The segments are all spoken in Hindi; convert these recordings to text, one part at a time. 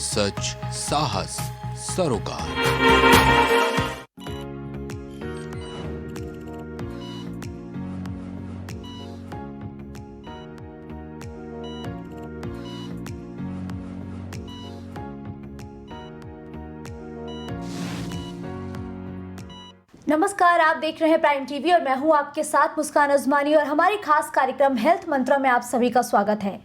सच, साहस, सरोकार। नमस्कार, आप देख रहे हैं प्राइम टीवी और मैं हूं आपके साथ मुस्कान अजमानी और हमारे खास कार्यक्रम हेल्थ मंत्रा में आप सभी का स्वागत है।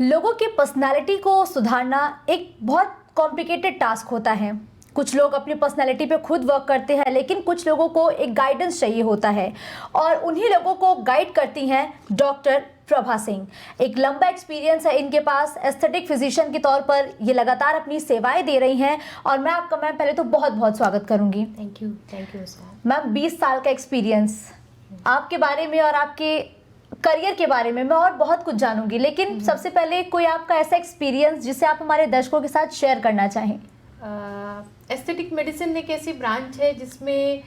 लोगों की पर्सनालिटी को सुधारना एक बहुत कॉम्प्लिकेटेड टास्क होता है। कुछ लोग अपनी पर्सनालिटी पे खुद वर्क करते हैं, लेकिन कुछ लोगों को एक गाइडेंस चाहिए होता है और उन्हीं लोगों को गाइड करती हैं डॉक्टर प्रभा सिंह। एक लंबा एक्सपीरियंस है इनके पास। एस्थेटिक फिजिशियन के तौर पर ये लगातार अपनी सेवाएं दे रही हैं और मैं आपका मैम पहले तो बहुत बहुत स्वागत करूंगी। Thank you sir. मैम 20 साल का एक्सपीरियंस, आपके बारे में और आपके करियर के बारे में मैं और बहुत कुछ जानूंगी, लेकिन सबसे पहले कोई आपका ऐसा एक्सपीरियंस जिसे आप हमारे दर्शकों के साथ शेयर करना चाहें। एस्थेटिक मेडिसिन एक ऐसी ब्रांच है जिसमें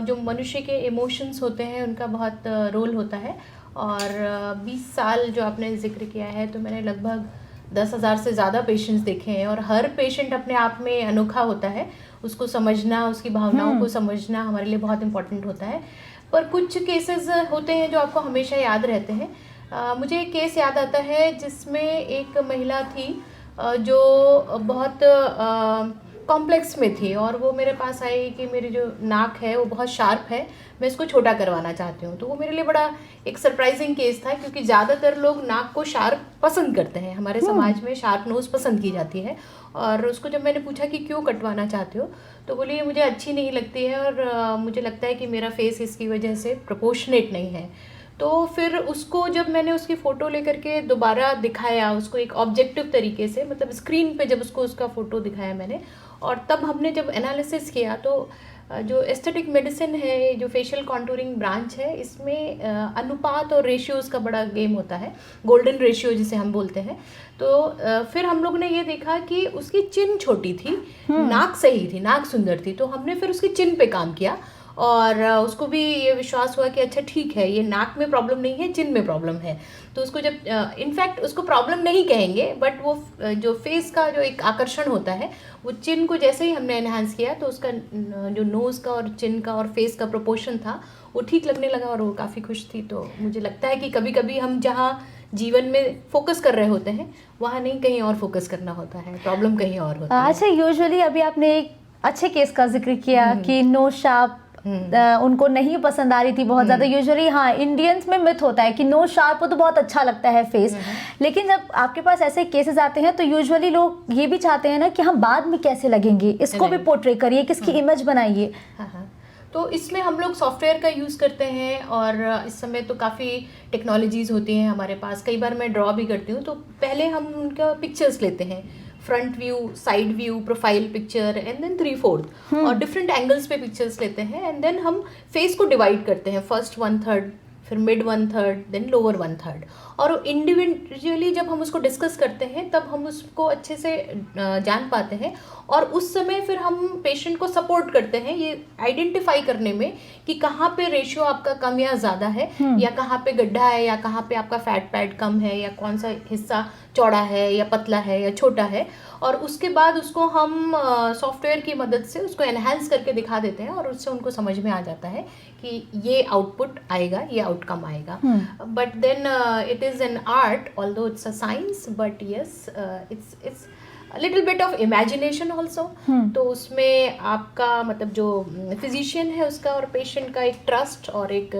जो मनुष्य के इमोशंस होते हैं उनका बहुत रोल होता है और 20 साल जो आपने जिक्र किया है तो मैंने लगभग 10,000 से ज़्यादा पेशेंट्स देखे हैं और हर पेशेंट अपने आप में अनोखा होता है। उसको समझना, उसकी भावनाओं को समझना हमारे लिए बहुत इम्पोर्टेंट होता है। पर कुछ केसेस होते हैं जो आपको हमेशा याद रहते हैं। मुझे एक केस याद आता है जिसमें एक महिला थी जो बहुत कॉम्प्लेक्स में थी और वो मेरे पास आई कि मेरी जो नाक है वो बहुत शार्प है, मैं इसको छोटा करवाना चाहती हूँ। तो वो मेरे लिए बड़ा एक सरप्राइजिंग केस था क्योंकि ज़्यादातर लोग नाक को शार्प पसंद करते हैं। हमारे समाज में शार्प नोज़ पसंद की जाती है और उसको जब मैंने पूछा कि क्यों कटवाना चाहते हो तो बोली ये मुझे अच्छी नहीं लगती है और मुझे लगता है कि मेरा फेस इसकी वजह से प्रोपोर्शनेट नहीं है। तो फिर उसको जब मैंने उसकी फ़ोटो लेकर के दोबारा दिखाया उसको एक ऑब्जेक्टिव तरीके से, मतलब स्क्रीन पे जब उसको उसका फ़ोटो दिखाया मैंने और तब हमने जब एनालिसिस किया तो जो एस्थेटिक मेडिसिन है, जो फेशियल कॉन्टूरिंग ब्रांच है, इसमें अनुपात और रेशियोज़ का बड़ा गेम होता है, गोल्डन रेशियो जिसे हम बोलते हैं। तो फिर हम लोग ने ये देखा कि उसकी चिन छोटी थी, नाक सही थी, नाक सुंदर थी। तो हमने फिर उसकी चिन पे काम किया और उसको भी ये विश्वास हुआ कि अच्छा ठीक है, ये नाक में प्रॉब्लम नहीं है, चिन में प्रॉब्लम है। तो उसको जब इनफैक्ट उसको प्रॉब्लम नहीं कहेंगे, बट वो जो फेस का जो एक आकर्षण होता है वो चिन को जैसे ही हमने एनहांस किया तो उसका जो नोज़ का और चिन का और फेस का प्रोपोर्शन था वो ठीक लगने लगा और वो काफ़ी खुश थी। तो मुझे लगता है कि कभी कभी हम जहाँ जीवन में फोकस कर रहे होते हैं वहाँ नहीं कहीं और फोकस करना होता है, प्रॉब्लम कहीं और होती है। अच्छा, यूजुअली अभी आपने एक अच्छे केस का जिक्र किया कि नो शार्प उनको नहीं पसंद आ रही थी बहुत ज़्यादा। यूजुअली हाँ, इंडियंस में मिथ होता है कि नो शार्प हो तो बहुत अच्छा लगता है फेस, लेकिन जब आपके पास ऐसे केसेस आते हैं तो यूजुअली लोग ये भी चाहते हैं ना कि हम बाद में कैसे लगेंगे, इसको भी पोर्ट्रे करिए, किसकी इमेज बनाइए। तो इसमें हम लोग सॉफ्टवेयर का यूज़ करते हैं और इस समय तो काफ़ी टेक्नोलॉजीज़ होती हैं हमारे पास। कई बार मैं ड्रॉ भी करती हूँ तो पहले हम उनका पिक्चर्स लेते हैं, front view, side view, profile picture and then 3/4 और डिफरेंट एंगल्स पे पिक्चर्स लेते हैं एंड देन हम फेस को डिवाइड करते हैं, फर्स्ट 1/3, फिर मिड 1/3, देन लोअर 1/3 और इंडिविजुअली जब हम उसको डिस्कस करते हैं तब हम उसको अच्छे से जान पाते हैं और उस समय फिर हम पेशेंट को सपोर्ट करते हैं ये आइडेंटिफाई करने में कि कहाँ पे रेशियो आपका कम या ज़्यादा है या कहाँ पे गड्ढा है या कहाँ पे आपका फैट पैड कम है या कौन सा हिस्सा चौड़ा है या पतला है या छोटा है। और उसके बाद उसको हम सॉफ्टवेयर की मदद से उसको एनहांस करके दिखा देते हैं और उससे उनको समझ में आ जाता है कि ये आउटपुट आएगा, ये आउटकम आएगा। But then it is an art, although it's a science, but yes it's little bit of imagination also. तो उसमें आपका मतलब जो फिजिशियन है उसका और पेशेंट का एक ट्रस्ट और एक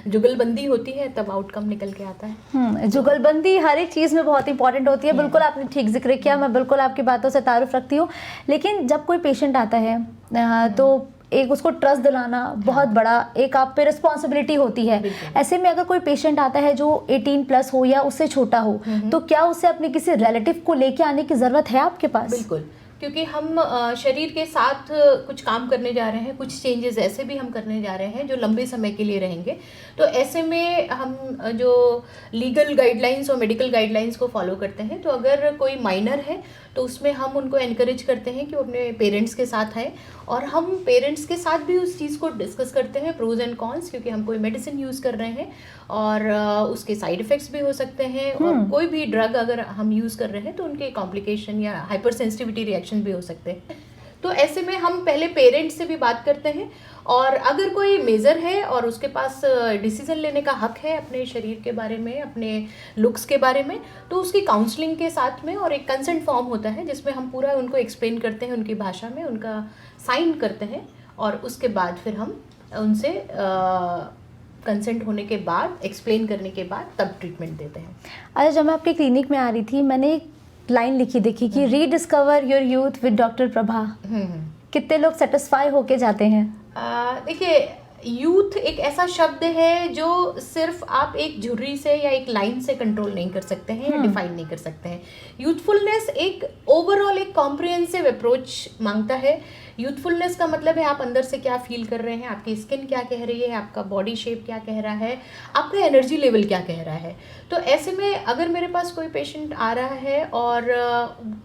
जुगलबंदी होती है, तब आउटकम निकल के आता है। जुगलबंदी हर एक चीज़ में बहुत इंपॉर्टेंट होती है। बिल्कुल आपने ठीक जिक्र किया, मैं बिल्कुल आपकी बातों से तारुफ रखती हूँ। लेकिन जब कोई पेशेंट आता है तो एक उसको ट्रस्ट दिलाना बहुत बड़ा एक आप पे रिस्पॉन्सिबिलिटी होती है। ऐसे में अगर कोई पेशेंट आता है जो 18+ हो या उससे छोटा हो तो क्या उसे अपने किसी रिलेटिव को लेके आने की ज़रूरत है आपके पास? बिल्कुल, क्योंकि हम शरीर के साथ कुछ काम करने जा रहे हैं, कुछ चेंजेस ऐसे भी हम करने जा रहे हैं जो लंबे समय के लिए रहेंगे। तो ऐसे में हम जो लीगल गाइडलाइंस और मेडिकल गाइडलाइंस को फॉलो करते हैं। तो अगर कोई माइनर है तो उसमें हम उनको एनकरेज करते हैं कि वो अपने पेरेंट्स के साथ आए, और हम पेरेंट्स के साथ भी उस चीज़ को डिस्कस करते हैं, प्रोज एंड कॉन्स, क्योंकि हम कोई मेडिसिन यूज़ कर रहे हैं और उसके साइड इफ़ेक्ट्स भी हो सकते हैं, और कोई भी ड्रग अगर हम यूज़ कर रहे हैं तो उनके कॉम्प्लिकेशन या हाइपर सेंसिटिविटी रिएक्शन भी हो सकते हैं। तो ऐसे में हम पहले पेरेंट्स से भी बात करते हैं, और अगर कोई मेजर है और उसके पास डिसीजन लेने का हक है अपने शरीर के बारे में, अपने लुक्स के बारे में, तो उसकी काउंसलिंग के साथ में और एक कंसेंट फॉर्म होता है जिसमें हम पूरा उनको एक्सप्लेन करते हैं, उनकी भाषा में उनका साइन करते हैं, और उसके बाद फिर हम उनसे कंसेंट होने के बाद, एक्सप्लेन करने के बाद तब ट्रीटमेंट देते हैं। अच्छा, जब मैं आपके क्लिनिक में आ रही थी मैंने एक लाइन लिखी देखी कि rediscover your youth with doctor Prabha. कितने लोग सेटिस्फाई होके जाते हैं? देखिए, यूथ एक ऐसा शब्द है जो सिर्फ आप एक झुर्री से या एक लाइन से कंट्रोल नहीं कर सकते हैं या डिफाइन नहीं कर सकते हैं। यूथफुलनेस एक ओवरऑल एक कॉम्प्रिहेंसिव अप्रोच मांगता है। यूथफुलनेस का मतलब है आप अंदर से क्या फील कर रहे हैं, आपकी स्किन क्या कह रही है, आपका बॉडी शेप क्या कह रहा है, आपका एनर्जी लेवल क्या कह रहा है। तो ऐसे में अगर मेरे पास कोई पेशेंट आ रहा है और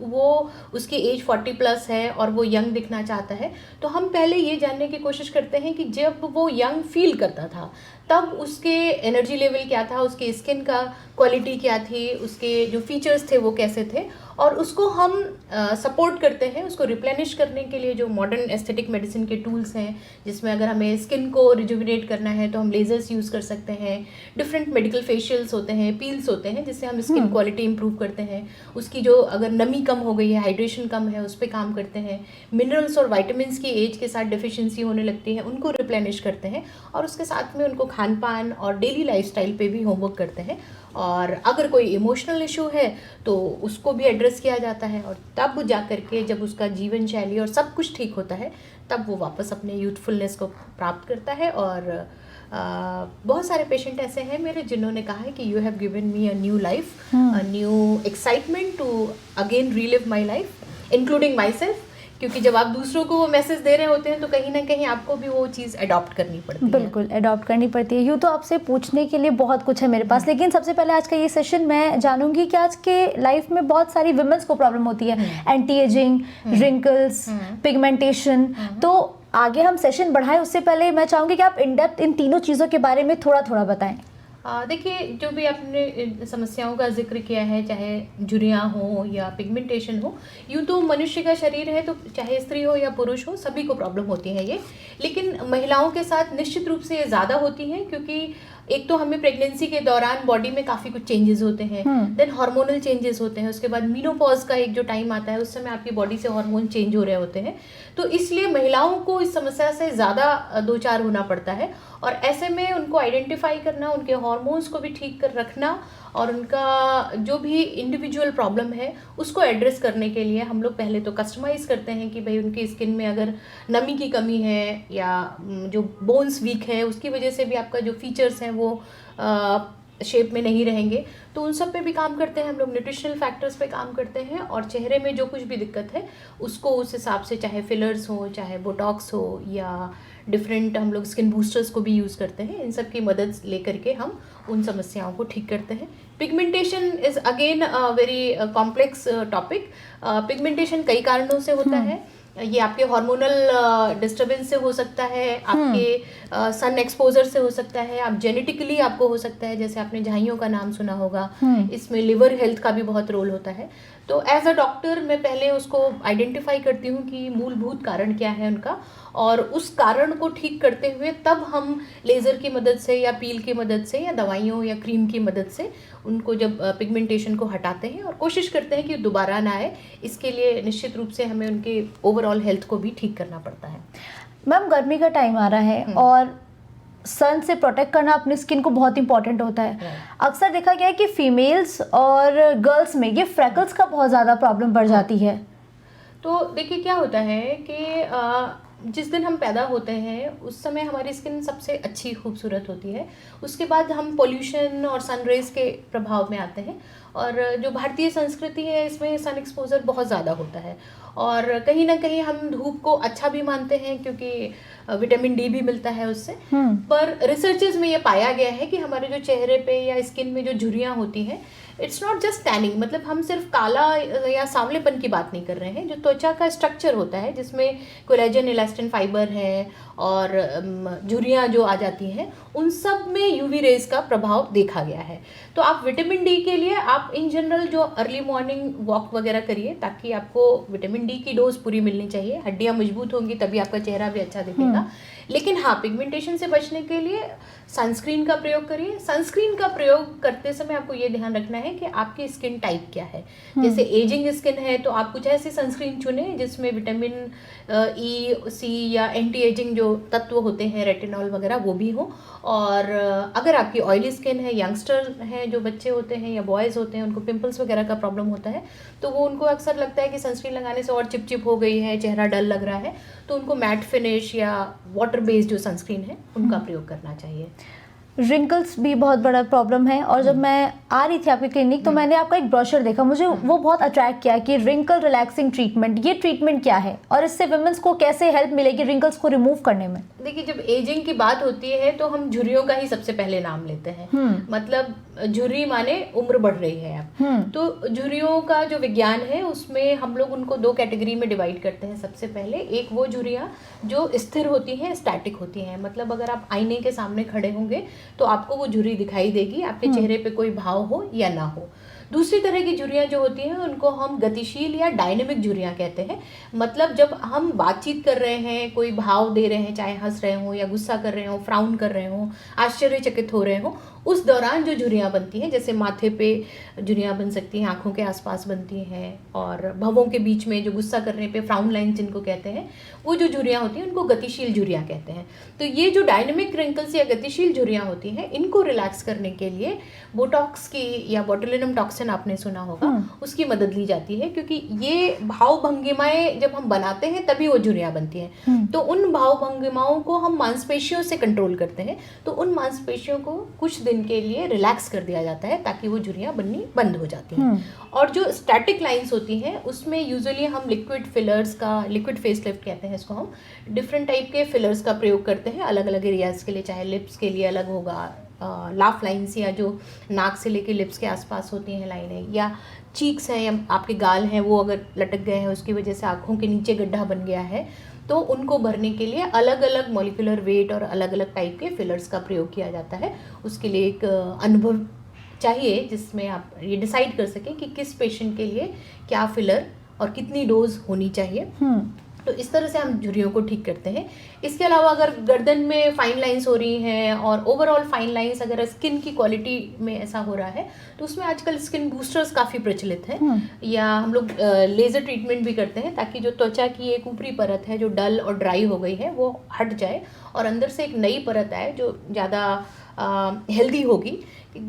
वो उसकी एज 40+ है और वो यंग दिखना चाहता है, तो हम पहले ये जानने की कोशिश करते हैं कि जब वो यंग फील करता था तब उसके एनर्जी लेवल क्या था, उसकी स्किन का क्वालिटी क्या थी, उसके जो फीचर्स थे वो कैसे थे, और उसको हम सपोर्ट करते हैं उसको रिप्लेनिश करने के लिए जो मॉडर्न एस्थेटिक मेडिसिन के टूल्स हैं, जिसमें अगर हमें स्किन को रिजुविनेट करना है तो हम लेजर्स यूज़ कर सकते हैं, डिफरेंट मेडिकल फेशियल्स होते हैं, पील्स होते हैं जिससे हम स्किन क्वालिटी इंप्रूव करते हैं, उसकी जो अगर नमी कम हो गई है, हाइड्रेशन कम है, उस पर काम करते हैं, मिनरल्स और वाइटामिन्स की एज के साथ डेफिशिएंसी होने लगती है उनको रिप्लेनिश करते हैं, और उसके साथ में उनको खान पान और डेली लाइफस्टाइल पे भी होमवर्क करते हैं, और अगर कोई इमोशनल इशू है तो उसको भी एड्रेस किया जाता है, और तब जा कर के जब उसका जीवन शैली और सब कुछ ठीक होता है तब वो वापस अपने यूथफुलनेस को प्राप्त करता है। और बहुत सारे पेशेंट ऐसे हैं मेरे जिन्होंने कहा है कि you have given me a new life, a new excitement to again relive my life including myself, क्योंकि जब आप दूसरों को वो मैसेज दे रहे होते हैं तो कहीं ना कहीं आपको भी वो चीज़ अडॉप्ट करनी पड़ती है। बिल्कुल अडॉप्ट करनी पड़ती है। यूँ तो आपसे पूछने के लिए बहुत कुछ है मेरे पास, लेकिन सबसे पहले आज का ये सेशन मैं जानूंगी कि आज के लाइफ में बहुत सारी विमेंस को प्रॉब्लम होती है, एंटी एजिंग, रिंकल्स, पिगमेंटेशन। तो आगे हम सेशन बढ़ाएं उससे पहले मैं चाहूँगी कि आप इन डेप्थ इन तीनों चीज़ों के बारे में थोड़ा थोड़ा बताएं। देखिए, जो भी आपने समस्याओं का जिक्र किया है, चाहे झुर्रियाँ हो या पिगमेंटेशन हो, यूँ तो मनुष्य का शरीर है तो चाहे स्त्री हो या पुरुष हो सभी को प्रॉब्लम होती है ये, लेकिन महिलाओं के साथ निश्चित रूप से ये ज़्यादा होती हैं, क्योंकि एक तो हमें प्रेगनेंसी के दौरान बॉडी में काफ़ी कुछ चेंजेस होते हैं, देन हार्मोनल चेंजेस होते हैं, उसके बाद मीनोपॉज का एक जो टाइम आता है उस समय आपकी बॉडी से हार्मोन चेंज हो रहे होते हैं, तो इसलिए महिलाओं को इस समस्या से ज़्यादा दो चार होना पड़ता है। और ऐसे में उनको आइडेंटिफाई करना, उनके हार्मोन्स को भी ठीक कर रखना, और उनका जो भी इंडिविजुअल प्रॉब्लम है उसको एड्रेस करने के लिए हम लोग पहले तो कस्टमाइज़ करते हैं कि भाई उनकी स्किन में अगर नमी की कमी है या जो बोन्स वीक है उसकी वजह से भी आपका जो फीचर्स हैं वो शेप में नहीं रहेंगे, तो उन सब पे भी काम करते हैं हम लोग, न्यूट्रिशनल फैक्टर्स पे काम करते हैं, और चेहरे में जो कुछ भी दिक्कत है उसको उस हिसाब से, चाहे फिलर्स हो, चाहे बोटॉक्स हो, या डिफरेंट हम लोग स्किन बूस्टर्स को भी यूज़ करते हैं, इन सब की मदद लेकर के हम उन समस्याओं को ठीक करते हैं। Pigmentation is again a very complex topic. Pigmentation कई कारणों से होता है, ये आपके हार्मोनल डिस्टर्बेंस से हो सकता है, आपके सन एक्सपोजर से हो सकता है, आप जेनेटिकली आपको हो सकता है, जैसे आपने झाइयों का नाम सुना होगा, इसमें लिवर हेल्थ का भी बहुत रोल होता है। तो एज अ डॉक्टर मैं पहले उसको आइडेंटिफाई करती हूँ कि मूलभूत कारण क्या है उनका, और उस कारण को ठीक करते हुए तब हम लेज़र की मदद से या पील की मदद से या दवाइयों या क्रीम की मदद से उनको जब पिगमेंटेशन को हटाते हैं और कोशिश करते हैं कि दोबारा ना आए, इसके लिए निश्चित रूप से हमें उनके ओवरऑल हेल्थ को भी ठीक करना पड़ता है। मैम, गर्मी का टाइम आ रहा है और सन से प्रोटेक्ट करना अपनी स्किन को बहुत इंपॉर्टेंट होता है। अक्सर देखा गया है कि फीमेल्स और गर्ल्स में ये फ्रैकल्स का बहुत ज़्यादा प्रॉब्लम बढ़ जाती है। तो देखिए क्या होता है कि जिस दिन हम पैदा होते हैं उस समय हमारी स्किन सबसे अच्छी खूबसूरत होती है, उसके बाद हम पोल्यूशन और सनरेज के प्रभाव में आते हैं, और जो भारतीय संस्कृति है इसमें सन एक्सपोजर बहुत ज़्यादा होता है, और कहीं ना कहीं हम धूप को अच्छा भी मानते हैं क्योंकि विटामिन डी भी मिलता है उससे। पर रिसर्चेस में ये पाया गया है कि हमारे जो चेहरे पे या स्किन में जो झुर्रियाँ होती हैं इट्स नॉट जस्ट टैनिंग, मतलब हम सिर्फ काला या सांवलेपन की बात नहीं कर रहे हैं। जो त्वचा का स्ट्रक्चर होता है जिसमें कोलेजन, इलास्टिन फाइबर है और झुर्रियाँ जो आ जाती हैं, उन सब में यूवी रेज का प्रभाव देखा गया है। तो आप विटामिन डी के लिए आप इन जनरल जो अर्ली मॉर्निंग वॉक वगैरह करिए, ताकि आपको विटामिन डी की डोज पूरी मिलनी चाहिए। हड्डियाँ मजबूत होंगी तभी आपका चेहरा भी अच्छा दिखेगा। लेकिन हाँ, पिगमेंटेशन से बचने के लिए सनस्क्रीन का प्रयोग करिए। सनस्क्रीन का प्रयोग करते समय आपको ये ध्यान रखना है कि आपकी स्किन टाइप क्या है। जैसे एजिंग स्किन है तो आप कुछ ऐसी सनस्क्रीन चुने जिसमें विटामिन ई, सी या एंटी एजिंग जो तत्व होते हैं, रेटिनॉल वगैरह, वो भी हो। और अगर आपकी ऑयली स्किन है, यंगस्टर हैं जो बच्चे होते हैं या बॉयज़ होते हैं, उनको पिंपल्स वगैरह का प्रॉब्लम होता है, तो वो उनको अक्सर लगता है कि सनस्क्रीन लगाने से और चिपचिप हो गई है, चेहरा डल लग रहा है, तो उनको मैट फिनिश या वाटर बेस्ड जो सनस्क्रीन है उनका प्रयोग करना चाहिए। रिंकल्स भी बहुत बड़ा प्रॉब्लम है, और जब मैं आ रही थी आपकी क्लिनिक तो मैंने आपका एक ब्रोशर देखा, मुझे वो बहुत अट्रैक्ट किया कि रिंकल रिलैक्सिंग ट्रीटमेंट, ये ट्रीटमेंट क्या है और इससे विमेंस को कैसे हेल्प मिलेगी रिंकल्स को रिमूव करने में? देखिए, जब एजिंग की बात होती है तो हम झुर्रियों का ही सबसे पहले नाम लेते हैं। मतलब झुर्री माने उम्र बढ़ रही है आप। तो झुर्रियों का जो विज्ञान है उसमें हम लोग उनको दो कैटेगरी में डिवाइड करते हैं। सबसे पहले एक वो झुर्रियाँ जो स्थिर होती हैं, स्टैटिक होती हैं, मतलब अगर आप आईने के सामने खड़े होंगे तो आपको वो झुर्री दिखाई देगी, आपके चेहरे पे कोई भाव हो या ना हो। दूसरी तरह की झुर्रियाँ जो होती हैं उनको हम गतिशील या डायनेमिक झुर्रियाँ कहते हैं। मतलब जब हम बातचीत कर रहे हैं, कोई भाव दे रहे हैं, चाहे हंस रहे हो या गुस्सा कर रहे हो, फ्राउन कर रहे हो, आश्चर्यचकित हो रहे हो, उस दौरान जो झुर्रियाँ बनती हैं, जैसे माथे पे झुर्रियाँ बन सकती हैं, आँखों के आसपास बनती हैं, और भवों के बीच में जो गुस्सा करने पे फ्राउन लाइन जिनको कहते हैं, वो जो झुर्रियाँ होती हैं उनको गतिशील झुर्रियाँ कहते हैं। तो ये जो डायनेमिक रिंकल्स या गतिशील झुर्रियाँ होती हैं, इनको रिलैक्स करने के लिए बोटॉक्स की या बोटुलिनम टॉक्सिन आपने सुना होगा, उसकी मदद ली जाती है, क्योंकि ये भाव भंगिमाएं जब हम बनाते हैं तभी वो झुर्रियाँ बनती हैं। तो उन भाव भंगिमाओं को हम मांसपेशियों से कंट्रोल करते हैं, तो उन मांसपेशियों को कुछ दिन के लिए रिलैक्स कर दिया जाता है ताकि वो झुर्रियाँ बननी बंद हो जाती हैं। और जो स्टैटिक लाइंस होती हैं उसमें यूजुअली हम लिक्विड फिलर्स का, लिक्विड फेसलिफ्ट कहते हैं इसको, हम डिफरेंट टाइप के फिलर्स का प्रयोग करते हैं अलग अलग एरियाज़ के लिए। चाहे लिप्स के लिए अलग होगा, लाफ लाइन्स या जो नाक से लेके लिप्स के आसपास होती हैं लाइनें, या चीक्स हैं या आपके गाल हैं वो अगर लटक गए हैं उसकी वजह से आँखों के नीचे गड्ढा बन गया है, तो उनको भरने के लिए अलग अलग मॉलिक्यूलर वेट और अलग अलग टाइप के फिलर्स का प्रयोग किया जाता है। उसके लिए एक अनुभव चाहिए जिसमें आप ये डिसाइड कर सकें कि किस पेशेंट के लिए क्या फिलर और कितनी डोज होनी चाहिए। तो इस तरह से हम झुर्रियों को ठीक करते हैं। इसके अलावा अगर गर्दन में फाइन लाइंस हो रही हैं और ओवरऑल फाइन लाइंस अगर स्किन की क्वालिटी में ऐसा हो रहा है, तो उसमें आजकल स्किन बूस्टर्स काफ़ी प्रचलित हैं, या हम लोग लेज़र ट्रीटमेंट भी करते हैं ताकि जो त्वचा की एक ऊपरी परत है जो डल और ड्राई हो गई है वो हट जाए और अंदर से एक नई परत आए जो ज़्यादा हेल्दी होगी।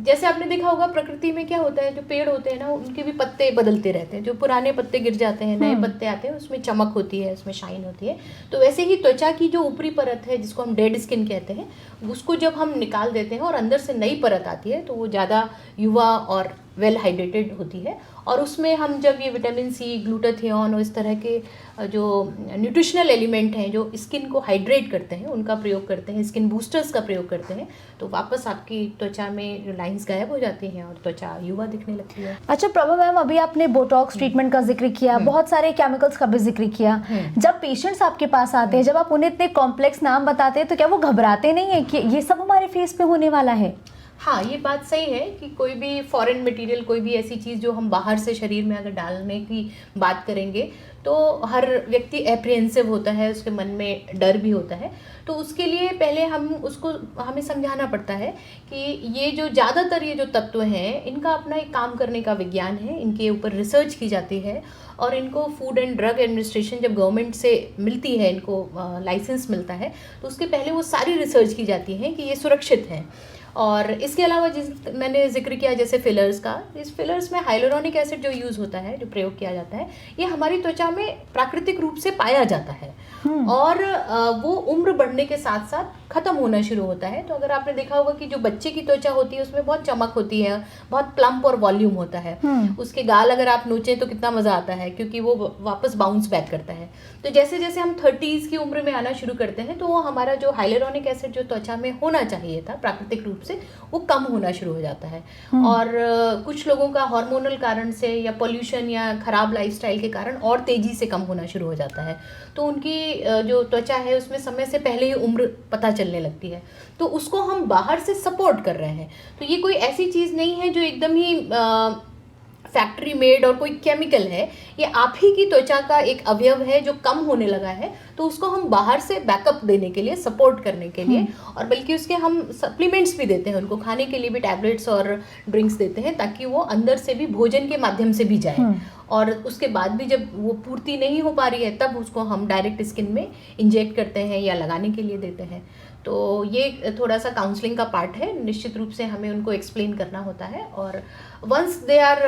जैसे आपने देखा होगा प्रकृति में क्या होता है, जो पेड़ होते हैं ना उनके भी पत्ते बदलते रहते हैं, जो पुराने पत्ते गिर जाते हैं नए पत्ते आते हैं, उसमें चमक होती है, उसमें शाइन होती है। तो वैसे ही त्वचा की जो ऊपरी परत है जिसको हम डेड स्किन कहते हैं, उसको जब हम निकाल देते हैं और अंदर से नई परत आती है तो वो ज़्यादा युवा और वेल हाइड्रेटेड होती है। और उसमें हम जब ये विटामिन सी, ग्लूटाथियोन और इस तरह के जो न्यूट्रिशनल एलिमेंट हैं जो स्किन को हाइड्रेट करते हैं उनका प्रयोग करते हैं, स्किन बूस्टर्स का प्रयोग करते हैं, तो वापस आपकी त्वचा में जो लाइंस गायब हो जाती हैं और त्वचा युवा दिखने लगती है। अच्छा प्रभा मैम, अभी आपने बोटॉक्स ट्रीटमेंट का जिक्र किया, बहुत सारे केमिकल्स का भी जिक्र किया। जब पेशेंट्स आपके पास आते हैं, जब आप उन्हें इतने कॉम्प्लेक्स नाम बताते हैं, तो क्या वो घबराते नहीं है कि ये सब हमारे फेस पे होने वाला है? हाँ, ये बात सही है कि कोई भी फॉरेन मटेरियल, कोई भी ऐसी चीज़ जो हम बाहर से शरीर में अगर डालने की बात करेंगे तो हर व्यक्ति एप्रिहेंसिव होता है, उसके मन में डर भी होता है। तो उसके लिए पहले हमें समझाना पड़ता है कि ये जो ज़्यादातर ये जो तत्व हैं इनका अपना एक काम करने का विज्ञान है, इनके ऊपर रिसर्च की जाती है और इनको फूड एंड ड्रग एडमिनिस्ट्रेशन जब गवर्नमेंट से मिलती है, इनको लाइसेंस मिलता है, तो उसके पहले वो सारी रिसर्च की जाती है कि ये सुरक्षित है। और इसके अलावा जिस मैंने जिक्र किया जैसे फिलर्स का, इस फिलर्स में हाइलुरोनिक एसिड जो यूज़ होता है, जो प्रयोग किया जाता है, ये हमारी त्वचा में प्राकृतिक रूप से पाया जाता है और वो उम्र बढ़ने के साथ साथ ख़त्म होना शुरू होता है। तो अगर आपने देखा होगा कि जो बच्चे की त्वचा होती है उसमें बहुत चमक होती है, बहुत प्लम्प और वॉल्यूम होता है, उसके गाल अगर आप नोचें तो कितना मज़ा आता है क्योंकि वो वापस बाउंस बैक करता है। तो जैसे जैसे हम 30s की उम्र में आना शुरू करते हैं तो वो हमारा जो हाइलुरोनिक एसिड जो त्वचा में होना चाहिए था प्राकृतिक रूप से वो कम होना शुरू हो जाता है। और कुछ लोगों का हार्मोनल कारण से या पोल्यूशन या खराब लाइफस्टाइल के कारण और तेज़ी से कम होना शुरू हो जाता है। तो उनकी जो त्वचा है उसमें समय से पहले ही उम्र पता चलने लगती है। तो उसको हम बाहर से सपोर्ट कर रहे हैं। तो ये कोई ऐसी चीज़ नहीं है जो एकदम ही फैक्ट्री मेड और कोई केमिकल है। ये आप ही की त्वचा का एक अवयव है जो कम होने लगा है, तो उसको हम बाहर से बैकअप देने के लिए, सपोर्ट करने के लिए, और बल्कि उसके हम सप्लीमेंट्स भी देते हैं, उनको खाने के लिए भी टैबलेट्स और ड्रिंक्स देते हैं ताकि वो अंदर से भी भोजन के माध्यम से भी जाए। और उसके बाद भी जब वो पूर्ति नहीं हो पा रही है तब उसको हम डायरेक्ट स्किन में इंजेक्ट करते हैं या लगाने के लिए देते हैं। तो ये थोड़ा सा काउंसलिंग का पार्ट है, निश्चित रूप से हमें उनको एक्सप्लेन करना होता है। और once they are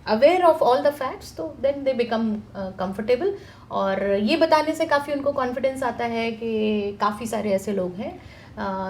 aware of all the facts तो देन दे बिकम कंफर्टेबल। और ये बताने से काफ़ी उनको कॉन्फिडेंस आता है कि काफ़ी सारे ऐसे लोग हैं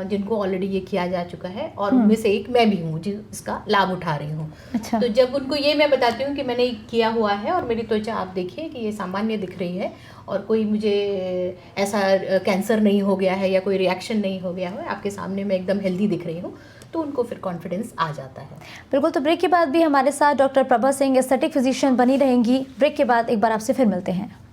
जिनको ऑलरेडी ये किया जा चुका है, और उनमें से एक मैं भी हूँ जिसका लाभ उठा रही हूँ। अच्छा। तो जब उनको ये मैं बताती हूँ कि मैंने किया हुआ है और मेरी त्वचा आप देखिए कि ये सामान्य दिख रही है और कोई मुझे ऐसा कैंसर नहीं हो गया है या कोई रिएक्शन नहीं हो गया है, आपके सामने मैं एकदम हेल्दी दिख रही हूँ, तो उनको फिर कॉन्फिडेंस आ जाता है। बिल्कुल। तो ब्रेक के बाद भी हमारे साथ doctor Prabha Singh aesthetic physician बनी रहेंगी। ब्रेक के बाद एक बार आपसे फिर मिलते हैं।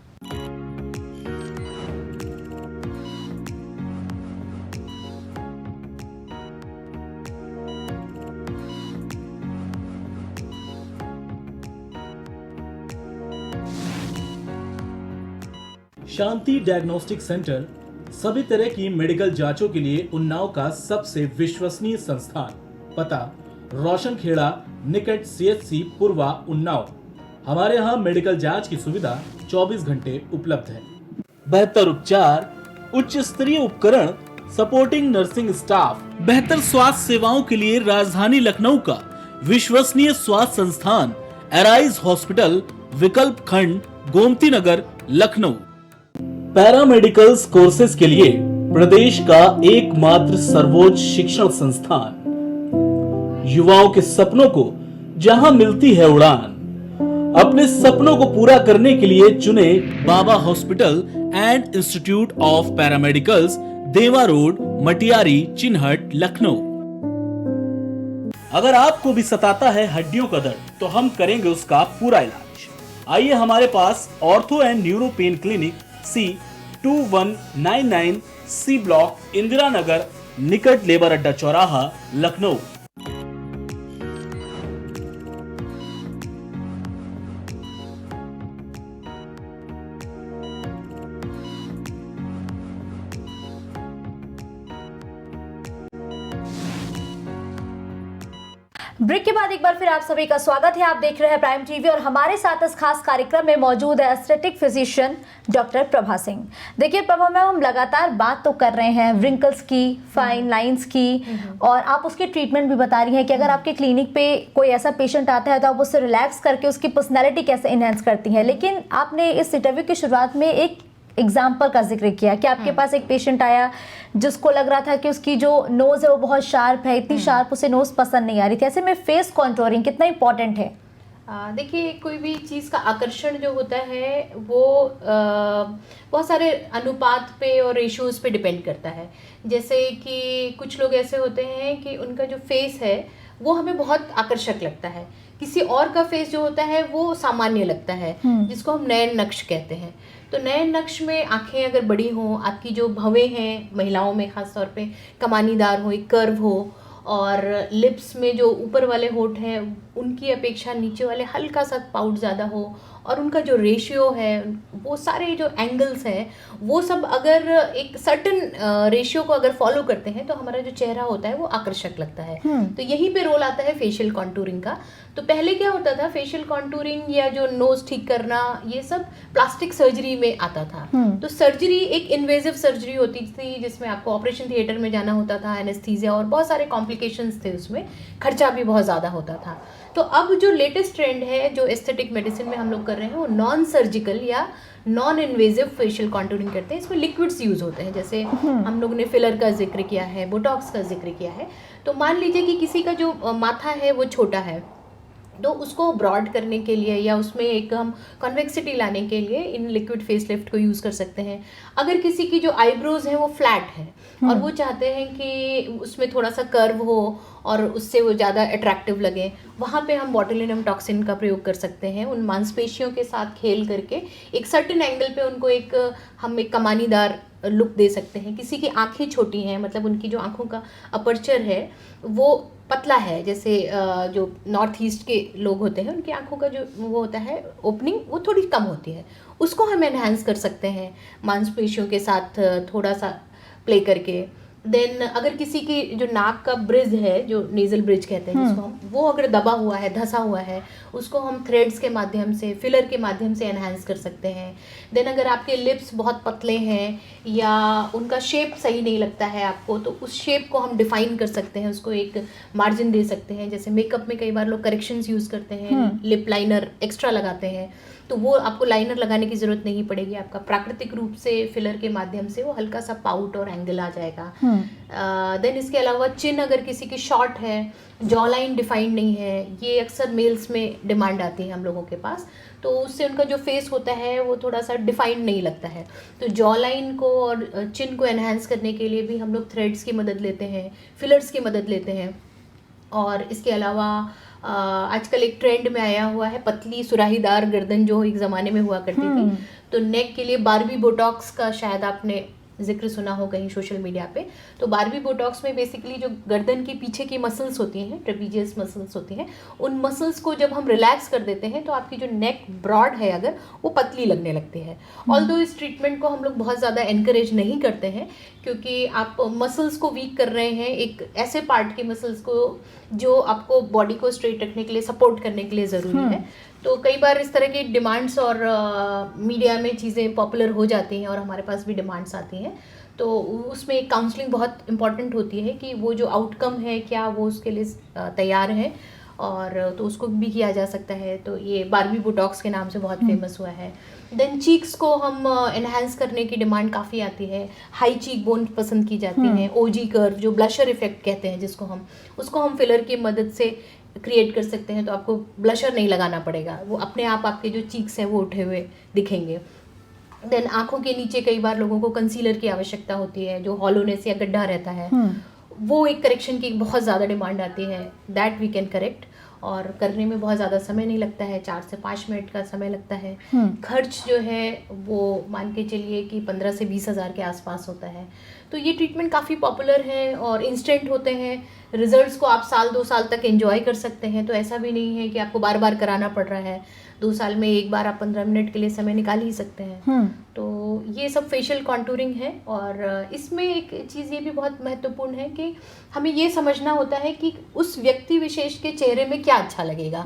शांति डायग्नोस्टिक सेंटर सभी तरह की मेडिकल जांचों के लिए उन्नाव का सबसे विश्वसनीय संस्थान। पता रोशन खेड़ा निकट CHC पूर्वा उन्नाव। हमारे यहाँ मेडिकल जांच की सुविधा 24 घंटे उपलब्ध है। बेहतर उपचार, उच्च स्तरीय उपकरण, सपोर्टिंग नर्सिंग स्टाफ, बेहतर स्वास्थ्य सेवाओं के लिए राजधानी लखनऊ का विश्वसनीय स्वास्थ्य संस्थान एराइज हॉस्पिटल, विकल्प खंड, गोमती नगर, लखनऊ। पैरामेडिकल्स कोर्सेज के लिए प्रदेश का एकमात्र सर्वोच्च शिक्षण संस्थान। युवाओं के सपनों को जहां मिलती है उड़ान। अपने सपनों को पूरा करने के लिए चुने Baba hospital and institute of paramedicals, Deva road, Matiyari, Chinhat, Lucknow. अगर आपको भी सताता है हड्डियों का दर्द तो हम करेंगे उसका पूरा इलाज। आइए हमारे पास ortho and neuro pain clinic C2199 C block, Indira Nagar, निकट लेबर अड्डा चौराहा, लखनऊ। ब्रेक के बाद एक बार फिर आप सभी का स्वागत है। आप देख रहे हैं प्राइम टीवी और हमारे साथ इस खास कार्यक्रम में मौजूद है aesthetic physician doctor Prabha Singh. देखिए प्रभा मैम, हम लगातार बात तो कर रहे हैं व्रिंकल्स की, फाइन लाइंस की, और आप उसकी ट्रीटमेंट भी बता रही हैं कि अगर आपके क्लिनिक पे कोई ऐसा पेशेंट आता है तो आप उससे रिलैक्स करके उसकी पर्सनैलिटी कैसे इनहेंस करती हैं। लेकिन आपने इस इंटरव्यू की शुरुआत में एक एग्जाम्पल का जिक्र किया कि आपके पास एक पेशेंट आया जिसको लग रहा था कि उसकी जो नोज है वो बहुत शार्प है, इतनी शार्प उसे नोज पसंद नहीं आ रही थी। ऐसे में फेस कॉन्टूरिंग कितना इंपॉर्टेंट है? देखिए, कोई भी चीज़ का आकर्षण जो होता है वो बहुत सारे अनुपात पे और रेशियोज पे डिपेंड करता है। जैसे कि कुछ लोग ऐसे होते हैं कि उनका जो फेस है वो हमें बहुत आकर्षक लगता है, किसी और का फेस जो होता है वो सामान्य लगता है, जिसको हम नयन नक्श कहते हैं। तो नयन नक्श में आंखें अगर बड़ी हों, आपकी जो भवें हैं महिलाओं में खास तौर पे कमानीदार हो, एक कर्व हो, और लिप्स में जो ऊपर वाले होंठ हैं उनकी अपेक्षा नीचे वाले हल्का सा पाउट ज़्यादा हो, और उनका जो रेशियो है, वो सारे जो एंगल्स हैं वो सब अगर एक सर्टन रेशियो को अगर फॉलो करते हैं तो हमारा जो चेहरा होता है वो आकर्षक लगता है। तो यहीं पे रोल आता है फेशियल कॉन्टूरिंग का। तो पहले क्या होता था, फेशियल कॉन्टूरिंग या जो नोज ठीक करना ये सब प्लास्टिक सर्जरी में आता था। तो सर्जरी एक इन्वेजिव सर्जरी होती थी जिसमें आपको ऑपरेशन थिएटर में जाना होता था, एनेस्थीसिया और बहुत सारे कॉम्प्लिकेशंस थे, उसमें खर्चा भी बहुत ज़्यादा होता था। तो अब जो लेटेस्ट ट्रेंड है जो एस्थेटिक मेडिसिन में हम लोग कर रहे हैं वो नॉन सर्जिकल या नॉन इन्वेजिव फेशियल कॉन्टूरिंग करते हैं। इसमें लिक्विड्स यूज़ होते हैं, जैसे हम लोग ने फिलर का जिक्र किया है, बोटॉक्स का जिक्र किया है। तो मान लीजिए कि किसी का जो माथा है वो छोटा है, तो उसको ब्रॉड करने के लिए या उसमें एक हम कन्वेक्सिटी लाने के लिए इन लिक्विड फेस लिफ्ट को यूज़ कर सकते हैं। अगर किसी की जो आईब्रोज हैं वो फ्लैट है और वो चाहते हैं कि उसमें थोड़ा सा कर्व हो और उससे वो ज़्यादा अट्रैक्टिव लगे, वहाँ पे हम बॉटुलिनम टॉक्सिन का प्रयोग कर सकते हैं। उन मांसपेशियों के साथ खेल करके एक सर्टेन एंगल पे उनको हम एक कमानीदार लुक दे सकते हैं। किसी की आंखें छोटी हैं, मतलब उनकी जो आंखों का अपर्चर है वो पतला है, जैसे जो नॉर्थ ईस्ट के लोग होते हैं उनकी आंखों का जो वो होता है ओपनिंग वो थोड़ी कम होती है, उसको हम एनहांस कर सकते हैं मांसपेशियों के साथ थोड़ा सा प्ले करके। देन अगर किसी की जो नाक का ब्रिज है, जो नेजल ब्रिज कहते हैं जिसको हम, वो अगर दबा हुआ है, धंसा हुआ है, उसको हम थ्रेड्स के माध्यम से, फिलर के माध्यम से एनहांस कर सकते हैं। देन अगर आपके लिप्स बहुत पतले हैं या उनका शेप सही नहीं लगता है आपको, तो उस शेप को हम डिफाइन कर सकते हैं, उसको एक मार्जिन दे सकते हैं। जैसे मेकअप में कई बार लोग करेक्शंस यूज़ करते हैं, लिप लाइनर एक्स्ट्रा लगाते हैं, तो वो आपको लाइनर लगाने की ज़रूरत नहीं पड़ेगी, आपका प्राकृतिक रूप से फिलर के माध्यम से वो हल्का सा पाउट और एंगल आ जाएगा। देन इसके अलावा चिन अगर किसी की शॉर्ट है, जॉ लाइन डिफाइंड नहीं है, ये अक्सर मेल्स में डिमांड आती है हम लोगों के पास, तो उससे उनका जो फेस होता है वो थोड़ा सा डिफाइंड नहीं लगता है। तो जॉ लाइन को और चिन को एनहांस करने के लिए भी हम लोग थ्रेड्स की मदद लेते हैं, फिलर्स की मदद लेते हैं। और इसके अलावा आजकल एक ट्रेंड में आया हुआ है पतली सुराहीदार गर्दन, जो एक ज़माने में हुआ करती थी, तो नेक के लिए बार्बी बोटॉक्स का शायद आपने जिक्र सुना हो कहीं सोशल मीडिया पे। तो बार्बी बोटॉक्स में बेसिकली जो गर्दन के पीछे की मसल्स होती हैं, ट्रेपीजियस मसल्स होती हैं, उन मसल्स को जब हम रिलैक्स कर देते हैं तो आपकी जो नेक ब्रॉड है अगर, वो पतली लगने लगती है। ऑल्दो इस ट्रीटमेंट को हम लोग बहुत ज़्यादा एनकरेज नहीं करते हैं, क्योंकि आप मसल्स को वीक कर रहे हैं, एक ऐसे पार्ट के मसल्स को जो आपको बॉडी को स्ट्रेट रखने के लिए, सपोर्ट करने के लिए ज़रूरी है। तो कई बार इस तरह की डिमांड्स और मीडिया में चीज़ें पॉपुलर हो जाती हैं और हमारे पास भी डिमांड्स आती हैं, तो उसमें एक काउंसलिंग बहुत इम्पॉर्टेंट होती है कि वो जो आउटकम है क्या वो उसके लिए तैयार है, और तो उसको भी किया जा सकता है। तो ये बार्बी बोटॉक्स के नाम से बहुत फेमस हुआ है। देन चीक्स को हम एनहांस करने की डिमांड काफ़ी आती है, हाई चीक बोन पसंद की जाती हैं, ओजी कर्व जो ब्लशर इफेक्ट कहते हैं जिसको उसको हम फिलर की मदद से क्रिएट कर सकते हैं। तो आपको ब्लशर नहीं लगाना पड़ेगा, वो अपने आप आपके जो चीक्स हैं वो उठे हुए दिखेंगे। देन आंखों के नीचे कई बार लोगों को कंसीलर की आवश्यकता होती है, जो हॉलोनेस या गड्ढा रहता है, वो एक करेक्शन की बहुत ज़्यादा डिमांड आती है, दैट वी कैन करेक्ट, और करने में बहुत ज़्यादा समय नहीं लगता है, 4 से 5 मिनट का समय लगता है। खर्च जो है वो मान के चलिए कि 15 से 20 हज़ार के आसपास होता है। तो ये ट्रीटमेंट काफ़ी पॉपुलर है और इंस्टेंट होते हैं, रिजल्ट्स को आप 1-2 साल तक एंजॉय कर सकते हैं। तो ऐसा भी नहीं है कि आपको बार बार कराना पड़ रहा है, 2 साल में एक बार आप 15 मिनट के लिए समय निकाल ही सकते हैं। तो ये सब फेशियल कॉन्टूरिंग है। और इसमें एक चीज़ ये भी बहुत महत्वपूर्ण है कि हमें ये समझना होता है कि उस व्यक्ति विशेष के चेहरे में क्या अच्छा लगेगा।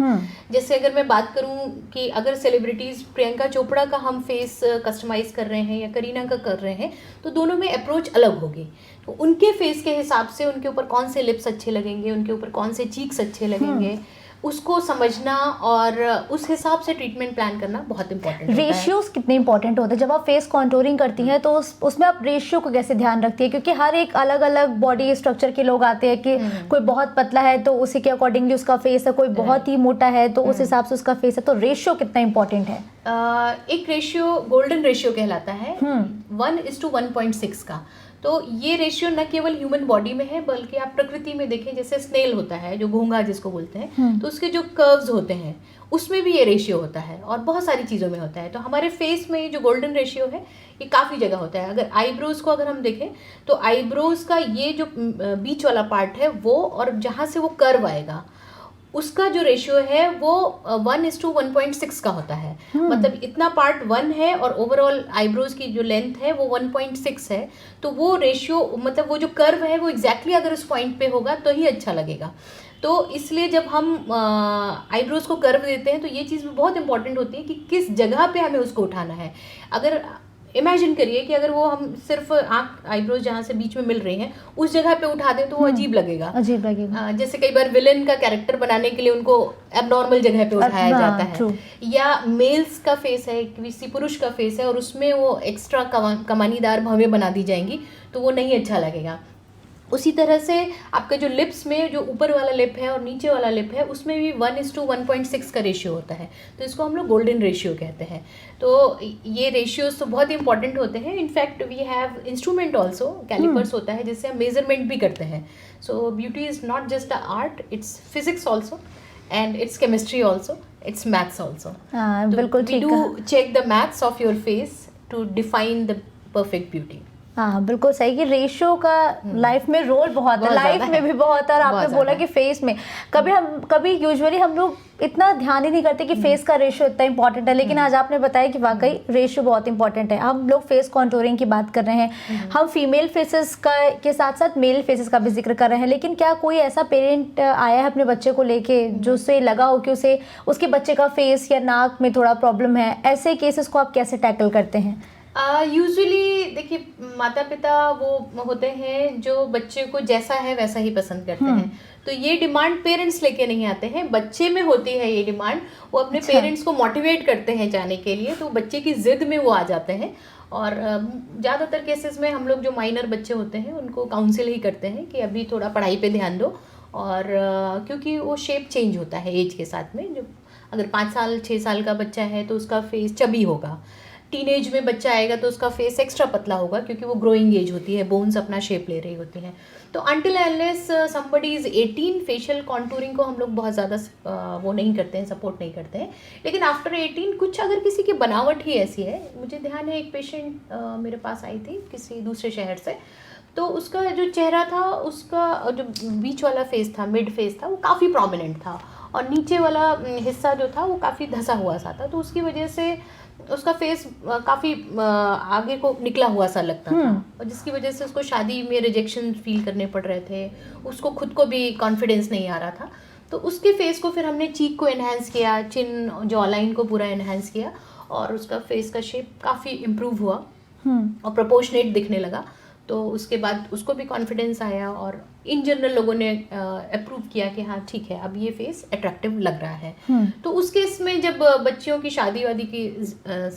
जैसे अगर मैं बात करूं कि अगर सेलिब्रिटीज़ प्रियंका चोपड़ा का हम फेस कस्टमाइज़ कर रहे हैं या करीना का कर रहे हैं, तो दोनों में अप्रोच अलग होगी। तो उनके फेस के हिसाब से उनके ऊपर कौन से लिप्स अच्छे लगेंगे, उनके ऊपर कौन से चीक्स अच्छे लगेंगे, उसको समझना और उस हिसाब से ट्रीटमेंट प्लान करना बहुत इंपॉर्टेंट है। रेशियोज कितने इंपॉर्टेंट होते हैं जब आप फेस कॉन्टूरिंग करती हैं, तो उसमें आप रेशियो को कैसे ध्यान रखती है? क्योंकि हर एक अलग अलग बॉडी स्ट्रक्चर के लोग आते हैं कि कोई बहुत पतला है तो उसी के अकॉर्डिंगली उसका फेस है, कोई बहुत ही मोटा है तो उस हिसाब से उसका फेस है। तो रेशियो कितना इंपॉर्टेंट है? एक रेशियो गोल्डन रेशियो कहलाता है 1:1.6 का। तो ये रेशियो न केवल ह्यूमन बॉडी में है, बल्कि आप प्रकृति में देखें, जैसे स्नेल होता है जो घोंघा जिसको बोलते हैं, तो उसके जो कर्व्स होते हैं उसमें भी ये रेशियो होता है और बहुत सारी चीज़ों में होता है। तो हमारे फेस में जो गोल्डन रेशियो है ये काफ़ी जगह होता है। अगर आईब्रोज को अगर हम देखें तो आईब्रोज का ये जो बीच वाला पार्ट है वो, और जहाँ से वो कर्व आएगा उसका जो रेशियो है वो 1:1.6 का होता है। मतलब इतना पार्ट 1 है और ओवरऑल आईब्रोज की जो लेंथ है वो 1.6 है। तो वो रेशियो, मतलब वो जो कर्व है वो एग्जैक्टली अगर उस पॉइंट पे होगा तो ही अच्छा लगेगा। तो इसलिए जब हम आईब्रोज को कर्व देते हैं तो ये चीज़ भी बहुत इंपॉर्टेंट होती है कि किस जगह पे हमें उसको उठाना है। अगर इमेजिन करिए कि अगर वो हम सिर्फ आँख आईब्रोज जहाँ से बीच में मिल रही हैं उस जगह पे उठा दें तो वो अजीब लगेगा। जैसे कई बार विलेन का कैरेक्टर बनाने के लिए उनको एबनॉर्मल जगह पे उठाया जाता है, या मेल्स का फेस है, किसी पुरुष का फेस है और उसमें वो एक्स्ट्रा कमानीदार भवें बना दी जाएंगी तो वो नहीं अच्छा लगेगा। उसी तरह से आपके जो लिप्स में जो ऊपर वाला लिप है और नीचे वाला लिप है उसमें भी 1:1.6 का रेशियो होता है, तो इसको हम लोग गोल्डन रेशियो कहते हैं। तो ये रेशियोज तो बहुत इंपॉर्टेंट होते हैं। In fact we have instrument also, calipers होता है जिससे हम मेजरमेंट भी करते हैं। So beauty is not just a art, it's physics also and it's chemistry also, it's maths also. हाँ, बिल्कुल ठीक we do check the maths of your face to define the perfect beauty. हाँ बिल्कुल सही कि रेशियो का लाइफ में रोल बहुत है, लाइफ में भी बहुत है। और आपने बोला कि फेस में कभी यूजुअली हम लोग इतना ध्यान ही नहीं करते कि फेस का रेशियो इतना इंपॉर्टेंट है, लेकिन आज आपने बताया कि वाकई रेशियो बहुत इंपॉर्टेंट है। हम लोग फेस कॉन्टूरिंग की बात कर रहे हैं, हम फीमेल फेसेस का के साथ साथ मेल फेसेस का भी जिक्र कर रहे हैं, लेकिन क्या कोई ऐसा पेरेंट आया है अपने बच्चे को लेके जो उसे लगा हो कि उसे उसके बच्चे का फेस या नाक में थोड़ा प्रॉब्लम है, ऐसे केसेस को आप कैसे टैकल करते हैं? यूजुअली देखिए, माता पिता वो होते हैं जो बच्चे को जैसा है वैसा ही पसंद करते हैं, तो ये डिमांड पेरेंट्स लेके नहीं आते हैं, बच्चे में होती है ये डिमांड। वो अपने पेरेंट्स को मोटिवेट करते हैं जाने के लिए, तो बच्चे की जिद में वो आ जाते हैं। और ज़्यादातर केसेस में हम लोग जो माइनर बच्चे होते हैं उनको काउंसिल ही करते हैं कि अभी थोड़ा पढ़ाई पे ध्यान दो। और क्योंकि वो शेप चेंज होता है एज के साथ में, जो अगर 5 साल 6 साल का बच्चा है तो उसका फेस चबी होगा, टीनेज में बच्चा आएगा तो उसका फेस एक्स्ट्रा पतला होगा क्योंकि वो ग्रोइंग एज होती है, बोन्स अपना शेप ले रही होती हैं। तो until unless somebody is 18, facial contouring को हम लोग बहुत ज़्यादा वो नहीं करते हैं, सपोर्ट नहीं करते हैं। लेकिन आफ्टर 18 कुछ अगर किसी की बनावट ही ऐसी है, मुझे ध्यान है एक पेशेंट मेरे पास आई थी किसी दूसरे शहर से, तो उसका जो चेहरा था, उसका जो बीच वाला फेस था, मिड फेस था, वो काफ़ी प्रोमिनेंट था और नीचे वाला हिस्सा जो था वो काफ़ी धंसा हुआ सा था, तो उसकी वजह से उसका फेस काफ़ी आगे को निकला हुआ सा लगता था, और जिसकी वजह से उसको शादी में रिजेक्शन फील करने पड़ रहे थे, उसको खुद को भी कॉन्फिडेंस नहीं आ रहा था। तो उसके फेस को फिर हमने चीक को एनहांस किया, चिन जॉ लाइन को पूरा एनहांस किया, और उसका फेस का शेप काफ़ी इम्प्रूव हुआ और प्रोपोर्शनेट दिखने लगा। तो उसके बाद उसको भी कॉन्फिडेंस आया और इन जनरल लोगों ने अप्रूव किया कि हाँ ठीक है, अब ये फेस अट्रैक्टिव लग रहा है। तो उस केस में जब बच्चियों की शादी वादी की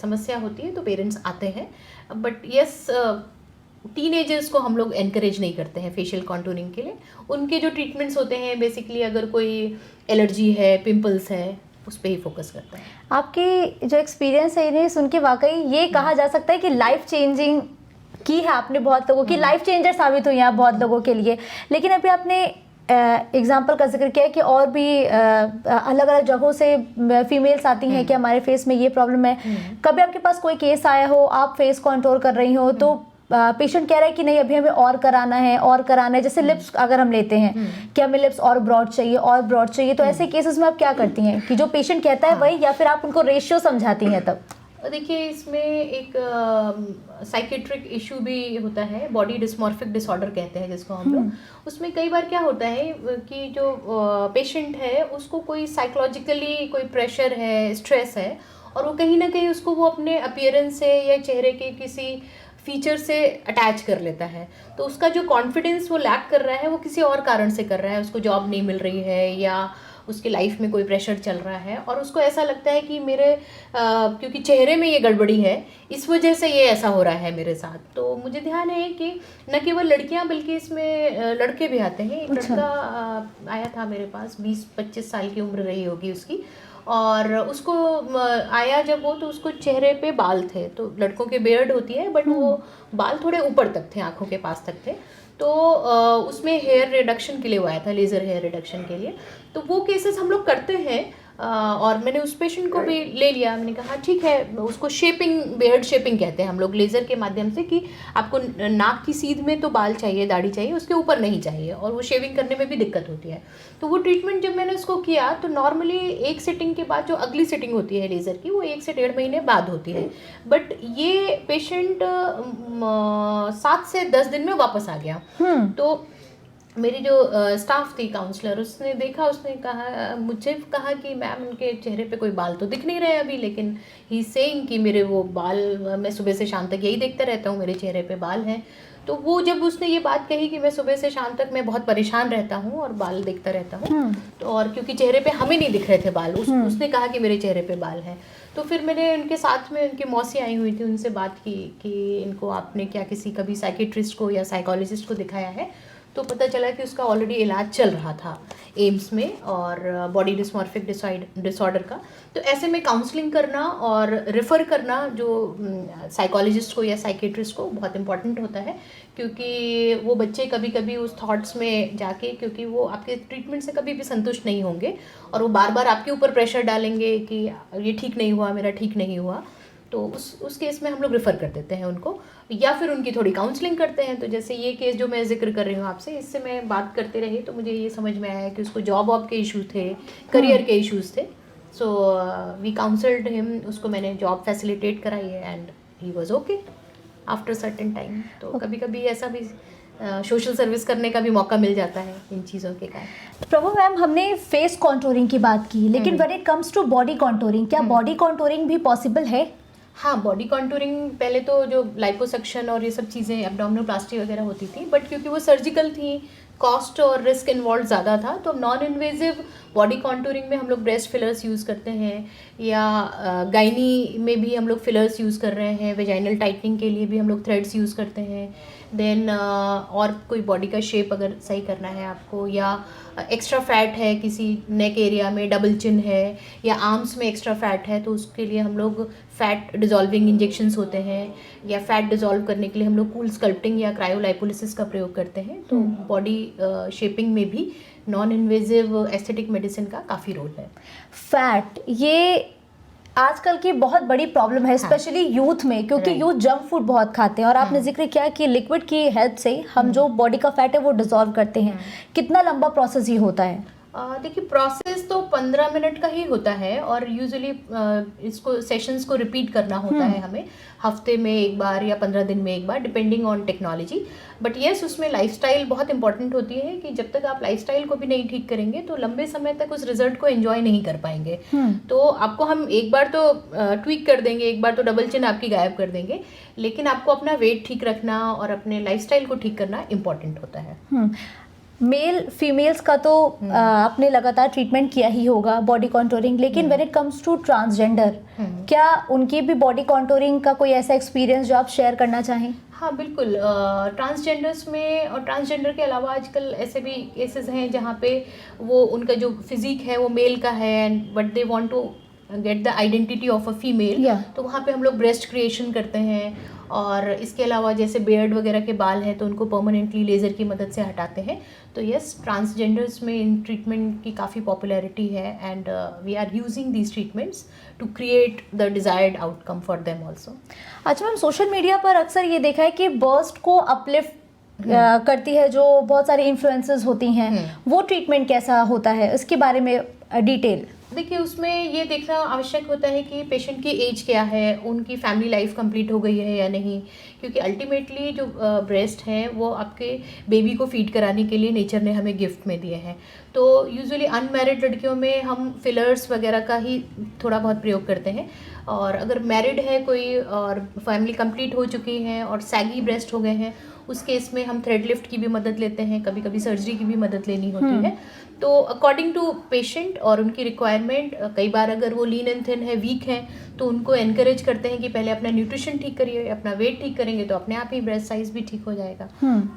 समस्या होती है तो पेरेंट्स आते हैं, बट यस टीनेजर्स को हम लोग एनकरेज नहीं करते हैं फेशियल कॉन्टूरिंग के लिए। उनके जो ट्रीटमेंट्स होते हैं बेसिकली अगर कोई एलर्जी है, पिंपल्स है, उस पर ही फोकस करते हैं। आपकी जो एक्सपीरियंस है इन्हें सुन के वाकई ये कहा जा सकता है कि लाइफ चेंजिंग की है आपने, बहुत लोगों की लाइफ चेंजर साबित हुई हैं आप बहुत लोगों के लिए। लेकिन अभी आपने एग्जाम्पल का जिक्र किया कि और भी अलग अलग जगहों से फीमेल्स आती हैं कि हमारे फेस में ये प्रॉब्लम है। कभी आपके पास कोई केस आया हो, आप फेस कॉन्टूर कर रही हो तो पेशेंट कह रहा है कि नहीं अभी हमें और कराना है, जैसे लिप्स अगर हम लेते हैं कि हमें लिप्स और ब्रॉड चाहिए, तो ऐसे केसेस में आप क्या करती हैं कि जो पेशेंट कहता है वही, या फिर आप उनको रेशियो समझाती हैं तब? देखिए, इसमें एक साइकेट्रिक इशू भी होता है, बॉडी डिस्मॉर्फिक डिसऑर्डर कहते हैं जिसको हम लोग। उसमें कई बार क्या होता है कि जो पेशेंट है उसको कोई साइकोलॉजिकली कोई प्रेशर है, स्ट्रेस है, और वो कहीं ना कहीं उसको वो अपने अपीयरेंस से या चेहरे के किसी फीचर से अटैच कर लेता है। तो उसका जो कॉन्फिडेंस वो लैक कर रहा है वो किसी और कारण से कर रहा है, उसको जॉब नहीं मिल रही है या उसकी लाइफ में कोई प्रेशर चल रहा है, और उसको ऐसा लगता है कि मेरे क्योंकि चेहरे में ये गड़बड़ी है इस वजह से ये ऐसा हो रहा है मेरे साथ। तो मुझे ध्यान है कि न केवल लड़कियां बल्कि इसमें लड़के भी आते हैं। एक लड़का आया था मेरे पास, 20-25 साल की उम्र रही होगी उसकी, और उसको आया जब वो, तो उसको चेहरे पे बाल थे, तो लड़कों के बियर्ड होती है बट वो बाल थोड़े ऊपर तक थे, आंखों के पास तक थे। तो उसमें हेयर रिडक्शन के लिए वो आया था, लेज़र हेयर रिडक्शन के लिए। तो वो केसेस हम लोग करते हैं, और मैंने उस पेशेंट को भी ले लिया। मैंने कहा ठीक है, उसको शेपिंग, बियर्ड शेपिंग कहते हैं हम लोग, लेज़र के माध्यम से, कि आपको नाक की सीध में तो बाल चाहिए, दाढ़ी चाहिए, उसके ऊपर नहीं चाहिए, और वो शेविंग करने में भी दिक्कत होती है। तो वो ट्रीटमेंट जब मैंने उसको किया तो नॉर्मली एक सिटिंग के बाद जो अगली सिटिंग होती है लेज़र की, वो 1 से 1.5 महीने बाद होती है। बट ये पेशेंट 7 से 10 दिन में वापस आ गया। तो मेरी जो स्टाफ थी, काउंसलर, उसने देखा, उसने कहा, मुझे कहा कि मैम उनके चेहरे पे कोई बाल तो दिख नहीं रहे अभी, लेकिन ही सेइंग कि मेरे वो बाल, मैं सुबह से शाम तक यही देखता रहता हूँ, मेरे चेहरे पे बाल हैं। तो वो जब उसने ये बात कही कि मैं सुबह से शाम तक मैं बहुत परेशान रहता हूँ और बाल देखता रहता हूँ, तो और क्योंकि चेहरे पे हमें नहीं दिख रहे थे बाल, उसने कहा कि मेरे चेहरे पे बाल हैं। तो फिर मैंने उनके साथ में, उनकी मौसी आई हुई थी, उनसे बात की कि इनको आपने क्या किसी कभी साइकेट्रिस्ट को या साइकोलॉजिस्ट को दिखाया है? तो पता चला कि उसका ऑलरेडी इलाज चल रहा था एम्स में और बॉडी डिस्मॉर्फिक डिसऑर्डर का। तो ऐसे में काउंसलिंग करना और रेफ़र करना जो साइकोलॉजिस्ट को या साइकेट्रिस्ट को बहुत इंपॉर्टेंट होता है, क्योंकि वो बच्चे कभी कभी उस थॉट्स में जाके, क्योंकि वो आपके ट्रीटमेंट से कभी भी संतुष्ट नहीं होंगे और वो बार बार आपके ऊपर प्रेशर डालेंगे कि ये ठीक नहीं हुआ, मेरा ठीक नहीं हुआ, तो उस केस में हम लोग रेफ़र कर देते हैं उनको, या फिर उनकी थोड़ी काउंसलिंग करते हैं। तो जैसे ये केस जो मैं जिक्र कर रही हूँ आपसे, इससे मैं बात करते रही तो मुझे ये समझ में आया कि उसको जॉब वॉब के इश्यूज थे, करियर के इश्यूज थे। सो वी काउंसल्ड हिम, उसको मैंने जॉब फैसिलिटेट कराई है and he was okay after certain time. तो कभी कभी ऐसा भी सोशल सर्विस करने का भी मौका मिल जाता है इन चीज़ों के कारण। प्रभु मैम, हमने फेस कॉन्टूरिंग की बात की, लेकिन when it comes to body contouring, क्या बॉडी कॉन्टूरिंग भी पॉसिबल है? हाँ, बॉडी कॉन्टूरिंग पहले तो जो लाइपोसक्शन और ये सब चीज़ें एब्डोमिनोप्लास्टी वगैरह होती थी, बट क्योंकि वो सर्जिकल थी, कॉस्ट और रिस्क इन्वॉल्व ज़्यादा था, तो नॉन इन्वेजिव बॉडी कॉन्टूरिंग में हम लोग ब्रेस्ट फिलर्स यूज़ करते हैं, या गाइनी में भी हम लोग फिलर्स यूज़ कर रहे हैं, वेजाइनल टाइटनिंग के लिए भी हम लोग थ्रेड्स यूज़ करते हैं। देन और कोई बॉडी का शेप अगर सही करना है आपको, या एक्स्ट्रा फैट है किसी नेक एरिया में, डबल चिन है, या आर्म्स में एक्स्ट्रा फैट है, तो उसके लिए हम लोग फैट डिजॉल्विंग इंजेक्शंस होते हैं, या फैट डिजॉल्व करने के लिए हम लोग कूल स्कल्पटिंग या क्रायोलाइपोलिसिस का प्रयोग करते हैं। तो बॉडी शेपिंग में भी नॉन इन्वेजिव एस्थेटिक मेडिसिन का काफ़ी रोल है। फैट ये आजकल की बहुत बड़ी प्रॉब्लम है, स्पेशली यूथ में, क्योंकि यूथ जंक फूड बहुत खाते हैं, और आपने जिक्र किया कि लिक्विड की हेल्प से हम जो बॉडी का फैट है वो डिसॉल्व करते हैं। कितना लंबा प्रोसेस ये होता है? देखिए, प्रोसेस तो 15 मिनट का ही होता है, और यूजुअली इसको सेशंस को रिपीट करना होता है हमें, हफ्ते में एक बार या 15 दिन में एक बार, depending on technology. But yes, उसमें लाइफस्टाइल बहुत इंपॉर्टेंट होती है कि जब तक आप लाइफस्टाइल को भी नहीं ठीक करेंगे तो लंबे समय तक उस रिजल्ट को एंजॉय नहीं कर पाएंगे। तो आपको हम एक बार तो ट्वीक कर देंगे, एक बार तो डबल चिन आपकी गायब कर देंगे, लेकिन आपको अपना वेट ठीक रखना और अपने लाइफस्टाइल को ठीक करना इंपॉर्टेंट होता है। मेल फीमेल्स का तो आपने लगातार ट्रीटमेंट किया ही होगा बॉडी कॉन्टूरिंग, लेकिन when it comes to transgender, क्या उनकी भी बॉडी कॉन्टूरिंग का कोई ऐसा एक्सपीरियंस जो आप शेयर करना चाहें? हाँ, बिल्कुल। ट्रांसजेंडर्स में और ट्रांसजेंडर के अलावा आजकल ऐसे भी केसेस हैं जहाँ पे वो उनका जो फिजिक है वो मेल का है, and but they want to get the identity of a female, तो वहाँ पे हम लोग ब्रेस्ट क्रिएशन करते हैं। और इसके अलावा जैसे बियर्ड वगैरह के बाल हैं तो उनको परमानेंटली लेज़र की मदद से हटाते हैं। तो यस, ट्रांसजेंडर्स में इन ट्रीटमेंट की काफ़ी पॉपुलैरिटी है, and we are using these treatments to create the desired outcome for them also. अच्छा मैम, सोशल मीडिया पर अक्सर ये देखा है कि बर्स्ट को अपलिफ्ट करती है जो बहुत सारी इन्फ्लुएंसर्स होती हैं, वो ट्रीटमेंट कैसा होता है, इसके बारे में डिटेल? देखिए, उसमें ये देखना आवश्यक होता है कि पेशेंट की एज क्या है, उनकी फैमिली लाइफ कंप्लीट हो गई है या नहीं, क्योंकि अल्टीमेटली जो ब्रेस्ट हैं वो आपके बेबी को फीड कराने के लिए नेचर ने हमें गिफ्ट में दिए हैं। तो यूजुअली अनमैरिड लड़कियों में हम फिलर्स वगैरह का ही थोड़ा बहुत प्रयोग करते हैं, और अगर मैरिड है कोई और फैमिली कंप्लीट हो चुकी है और सैगी ब्रेस्ट हो गए हैं, उस केस में हम थ्रेड लिफ्ट की भी मदद लेते हैं, कभी कभी सर्जरी की भी मदद लेनी होती है। तो अकॉर्डिंग टू पेशेंट और उनकी रिक्वायरमेंट, कई बार अगर वो लीन एंड थिन है, वीक है, तो उनको एनकरेज करते हैं कि पहले अपना न्यूट्रिशन ठीक करिए, अपना वेट ठीक करेंगे तो अपने आप ही ब्रेस्ट साइज भी ठीक हो जाएगा।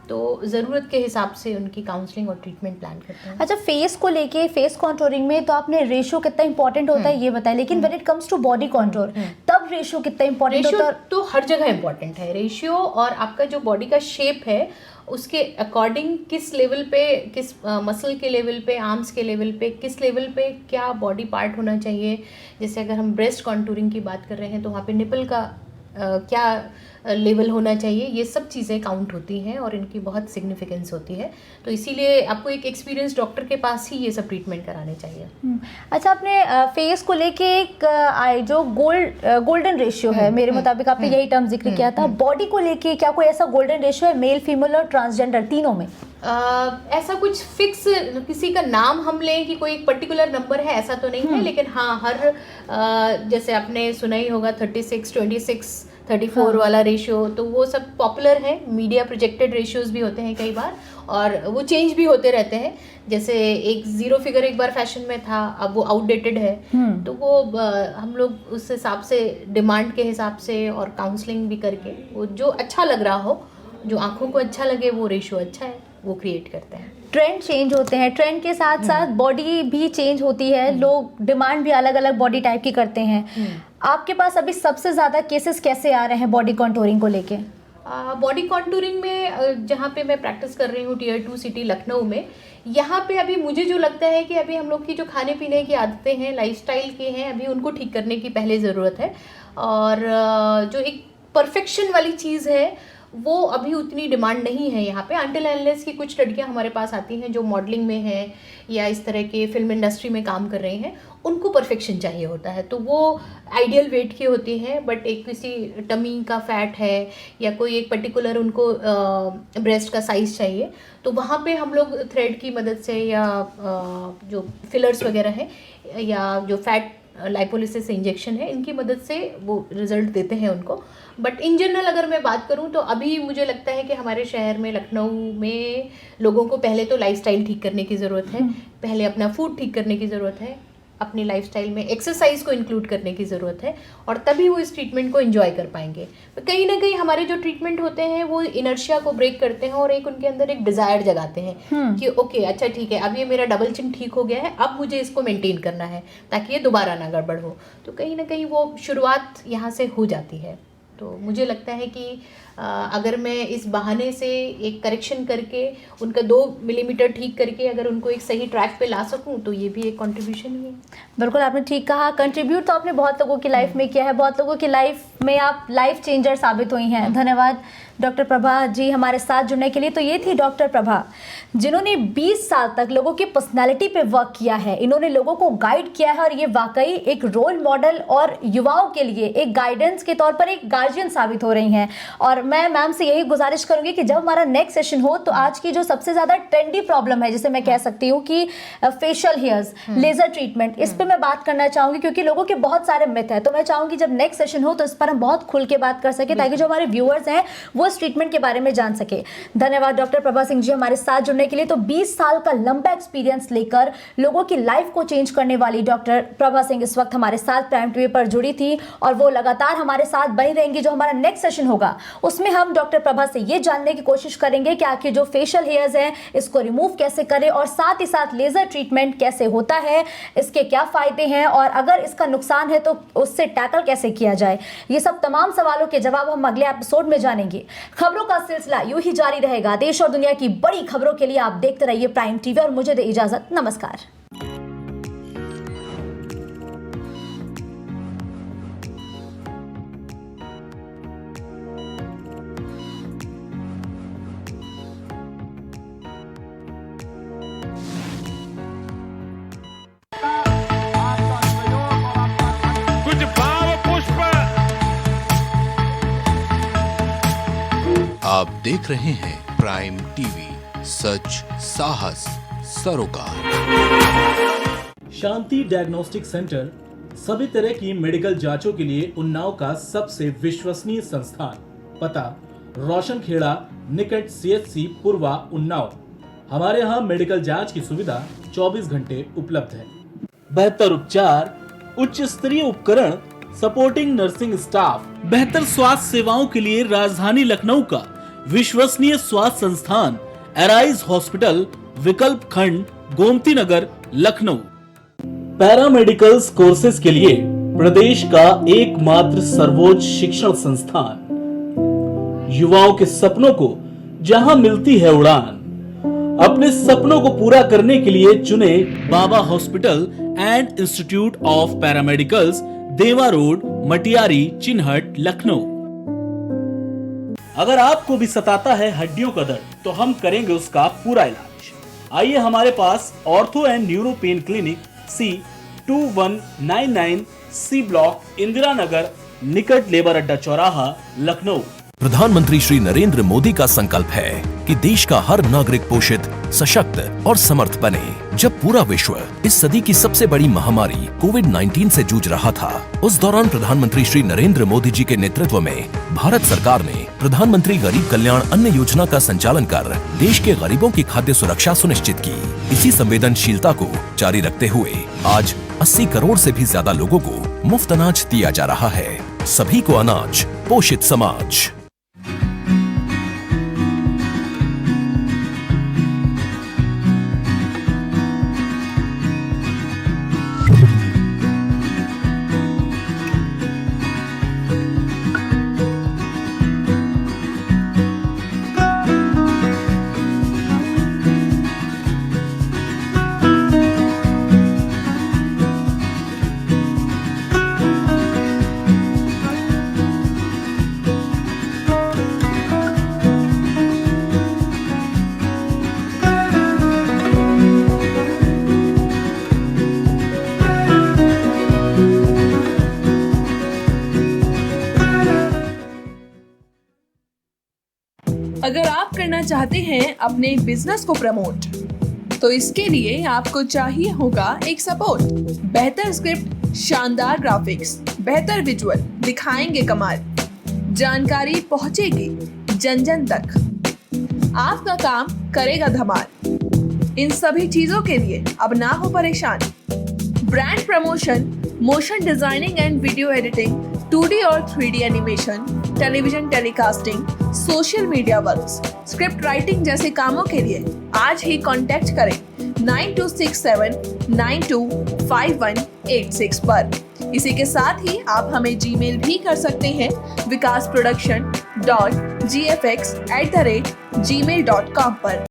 तो ज़रूरत के हिसाब से उनकी काउंसलिंग और ट्रीटमेंट प्लान करते हैं। अच्छा, फेस को लेके, फेस कॉन्टूरिंग में तो आपने रेशियो कितना इंपॉर्टेंट होता है ये बताया, लेकिन when it comes to body contour, तब रेशियो कितना इंपॉर्टेंट होता है? तो हर जगह इंपॉर्टेंट है रेशियो, और आपका जो बॉडी का शेप है उसके अकॉर्डिंग किस लेवल पे, किस मसल के लेवल पे, आर्म्स के लेवल पे, किस लेवल पे क्या बॉडी पार्ट होना चाहिए। जैसे अगर हम ब्रेस्ट कॉन्टूरिंग की बात कर रहे हैं तो वहाँ पे निपल का क्या लेवल होना चाहिए, ये सब चीज़ें काउंट होती हैं और इनकी बहुत सिग्निफिकेंस होती है। तो इसीलिए आपको एक एक्सपीरियंस डॉक्टर के पास ही ये सब ट्रीटमेंट कराने चाहिए। अच्छा, आपने फेस को लेके एक जो गोल्डन रेशियो है, मेरे मुताबिक आपने यही टर्म जिक्र किया था, बॉडी को लेके क्या कोई ऐसा गोल्डन रेशियो है मेल, फीमेल और ट्रांसजेंडर तीनों में? ऐसा कुछ फिक्स किसी का नाम हम लें कि कोई एक पर्टिकुलर नंबर है, ऐसा तो नहीं है, लेकिन हाँ, हर जैसे आपने सुना ही होगा 36, 26, 34 वाला रेशियो, तो वो सब पॉपुलर है। मीडिया प्रोजेक्टेड रेशियोज भी होते हैं कई बार, और वो चेंज भी होते रहते हैं। जैसे एक 0 फिगर एक बार फैशन में था, अब वो आउटडेटेड है, तो वो हम लोग उस हिसाब से, डिमांड के हिसाब से और काउंसलिंग भी करके, वो जो अच्छा लग रहा हो, जो आंखों को अच्छा लगे, वो रेशियो अच्छा है। वो क्रिएट करते हैं। ट्रेंड चेंज होते हैं, ट्रेंड के साथ साथ बॉडी भी चेंज होती है, लोग डिमांड भी अलग अलग बॉडी टाइप की करते हैं। आपके पास अभी सबसे ज़्यादा केसेस कैसे आ रहे हैं बॉडी कॉन्टूरिंग को लेके? बॉडी कॉन्टूरिंग में जहाँ पे मैं प्रैक्टिस कर रही हूँ Tier 2 सिटी लखनऊ में, यहाँ पे अभी मुझे जो लगता है कि अभी हम लोग की जो खाने पीने की आदतें हैं, लाइफस्टाइल के हैं, अभी उनको ठीक करने की पहले ज़रूरत है। और जो एक परफेक्शन वाली चीज़ है वो अभी उतनी डिमांड नहीं है यहाँ पे, अनटिल अनलेस की कुछ लड़कियाँ हमारे पास आती हैं जो मॉडलिंग में हैं या इस तरह के फिल्म इंडस्ट्री में काम कर रही हैं, उनको परफेक्शन चाहिए होता है। तो वो आइडियल वेट की होती हैं, बट एक किसी टमी का फैट है या कोई एक पर्टिकुलर उनको ब्रेस्ट का साइज़ चाहिए, तो वहाँ पे हम लोग थ्रेड की मदद से या जो फिलर्स वगैरह हैं या जो फैट लाइपोलिसिस इंजेक्शन है, इनकी मदद से वो रिजल्ट देते हैं उनको। बट इन जनरल अगर मैं बात करूं तो अभी मुझे लगता है कि हमारे शहर में लखनऊ में लोगों को पहले तो लाइफस्टाइल ठीक करने की ज़रूरत है, पहले अपना फूड ठीक करने की ज़रूरत है, अपनी लाइफस्टाइल में एक्सरसाइज को इंक्लूड करने की ज़रूरत है, और तभी वो इस ट्रीटमेंट को एंजॉय कर पाएंगे। तो कहीं ना कहीं हमारे जो ट्रीटमेंट होते हैं वो इनर्शिया को ब्रेक करते हैं और एक उनके अंदर एक डिज़ायर जगाते हैं कि ओके अच्छा ठीक है, अब ये मेरा डबल चिन ठीक हो गया है, अब मुझे इसको मेंटेन करना है ताकि ये दोबारा ना गड़बड़ हो। तो कहीं ना कहीं वो शुरुआत यहाँ से हो जाती है। तो मुझे लगता है कि अगर मैं इस बहाने से एक करेक्शन करके उनका 2 मिलीमीटर ठीक करके अगर उनको एक सही ट्रैक पे ला सकूं तो ये भी एक कंट्रीब्यूशन ही है। बिल्कुल, आपने ठीक कहा। कंट्रीब्यूट तो आपने बहुत लोगों की लाइफ में किया है, बहुत लोगों की लाइफ में आप लाइफ चेंजर साबित हुई हैं। धन्यवाद डॉक्टर प्रभा जी हमारे साथ जुड़ने के लिए। तो ये थी डॉक्टर प्रभा जिन्होंने 20 साल तक लोगों की पर्सनालिटी पे वर्क किया है, इन्होंने लोगों को गाइड किया है और ये वाकई एक रोल मॉडल और युवाओं के लिए एक गाइडेंस के तौर पर एक गार्जियन साबित हो रही हैं। और मैं मैम से यही गुजारिश करूंगी कि जब हमारा नेक्स्ट सेशन हो तो आज की जो सबसे ज़्यादा ट्रेंडी प्रॉब्लम है, जिसे मैं कह सकती हूँ कि फेशियल हेयर्स लेज़र ट्रीटमेंट, इस पर मैं बात करना चाहूँगी क्योंकि लोगों के बहुत सारे मिथ हैं। तो मैं चाहूँगी जब नेक्स्ट सेशन हो तो इस पर हम बहुत खुल के बात कर सकें ताकि जो हमारे व्यूअर्स हैं वो इस ट्रीटमेंट के बारे में जान सके। धन्यवाद डॉक्टर प्रभा सिंह जी हमारे साथ जुड़ने के लिए। तो 20 साल का लंबा एक्सपीरियंस लेकर लोगों की लाइफ को चेंज करने वाली डॉक्टर प्रभा सिंह इस वक्त हमारे साथ प्राइम टीवी पर जुड़ी थी और वो लगातार हमारे साथ बनी रहेंगी। जो हमारा नेक्स्ट सेशन होगा उसमें हम डॉक्टर प्रभा से ये जानने की कोशिश करेंगे कि आखिर जो फेशियल हेयर्स हैं इसको रिमूव कैसे करें और साथ ही साथ लेजर ट्रीटमेंट कैसे होता है, इसके क्या फायदे हैं और अगर इसका नुकसान है तो उससे टैकल कैसे किया जाए। ये सब तमाम सवालों के जवाब हम अगले एपिसोड में जानेंगे। खबरों का सिलसिला यूं ही जारी रहेगा। देश और दुनिया की बड़ी खबरों के लिए आप देखते रहिए प्राइम टीवी और मुझे दे इजाजत। नमस्कार। कुछ भाव पुष्प। आप देख रहे हैं प्राइम टीवी, सच साहस सरोकार। शांति डायग्नोस्टिक सेंटर सभी तरह की मेडिकल जांचों के लिए उन्नाव का सबसे विश्वसनीय संस्थान। पता रोशन खेड़ा निकट CHC पूर्वा उन्नाव। हमारे यहाँ मेडिकल जांच की सुविधा 24 घंटे उपलब्ध है। बेहतर उपचार, उच्च स्तरीय उपकरण, सपोर्टिंग नर्सिंग स्टाफ, बेहतर स्वास्थ्य सेवाओं के लिए राजधानी लखनऊ का विश्वसनीय स्वास्थ्य संस्थान एराइज हॉस्पिटल, विकल्प खंड, गोमती नगर, लखनऊ। पैरामेडिकल्स कोर्सेज के लिए प्रदेश का एकमात्र सर्वोच्च शिक्षण संस्थान। युवाओं के सपनों को जहां मिलती है उड़ान, अपने सपनों को पूरा करने के लिए चुने Baba hospital and institute of paramedicals, Deva road, Matiyari, Chinhat, Lucknow. अगर आपको भी सताता है हड्डियों का दर्द तो हम करेंगे उसका पूरा इलाज। आइए हमारे पास ortho and neuro pain clinic C2199 C block, Indira Nagar, निकट लेबर अड्डा चौराहा, लखनऊ। प्रधानमंत्री श्री नरेंद्र मोदी का संकल्प है कि देश का हर नागरिक पोषित, सशक्त और समर्थ बने। जब पूरा विश्व इस सदी की सबसे बड़ी महामारी कोविड-19 से जूझ रहा था, उस दौरान प्रधानमंत्री श्री नरेंद्र मोदी जी के नेतृत्व में भारत सरकार ने प्रधानमंत्री गरीब कल्याण अन्न योजना का संचालन कर देश के गरीबों की खाद्य सुरक्षा सुनिश्चित की। इसी संवेदनशीलता को जारी रखते हुए आज 80 करोड़ से भी ज्यादा लोगों को मुफ्त अनाज दिया जा रहा है। सभी को अनाज, पोषित समाज। अगर आप करना चाहते हैं अपने बिजनेस को प्रमोट, तो इसके लिए आपको चाहिए होगा एक सपोर्ट। बेहतर स्क्रिप्ट, शानदार ग्राफिक्स, बेहतर विजुअल, दिखाएंगे कमाल, जानकारी पहुंचेगी जन जन तक, आपका काम करेगा धमाल। इन सभी चीजों के लिए अब ना हो परेशान। Brand promotion, motion designing and video editing, 2D और 3D animation, television telecasting, social media works, script writing जैसे कामों के लिए आज ही कांटेक्ट करें 9267925186 पर। इसी के साथ ही आप हमें जीमेल भी कर सकते हैं vikasproduction.gfx@gmail.com पर।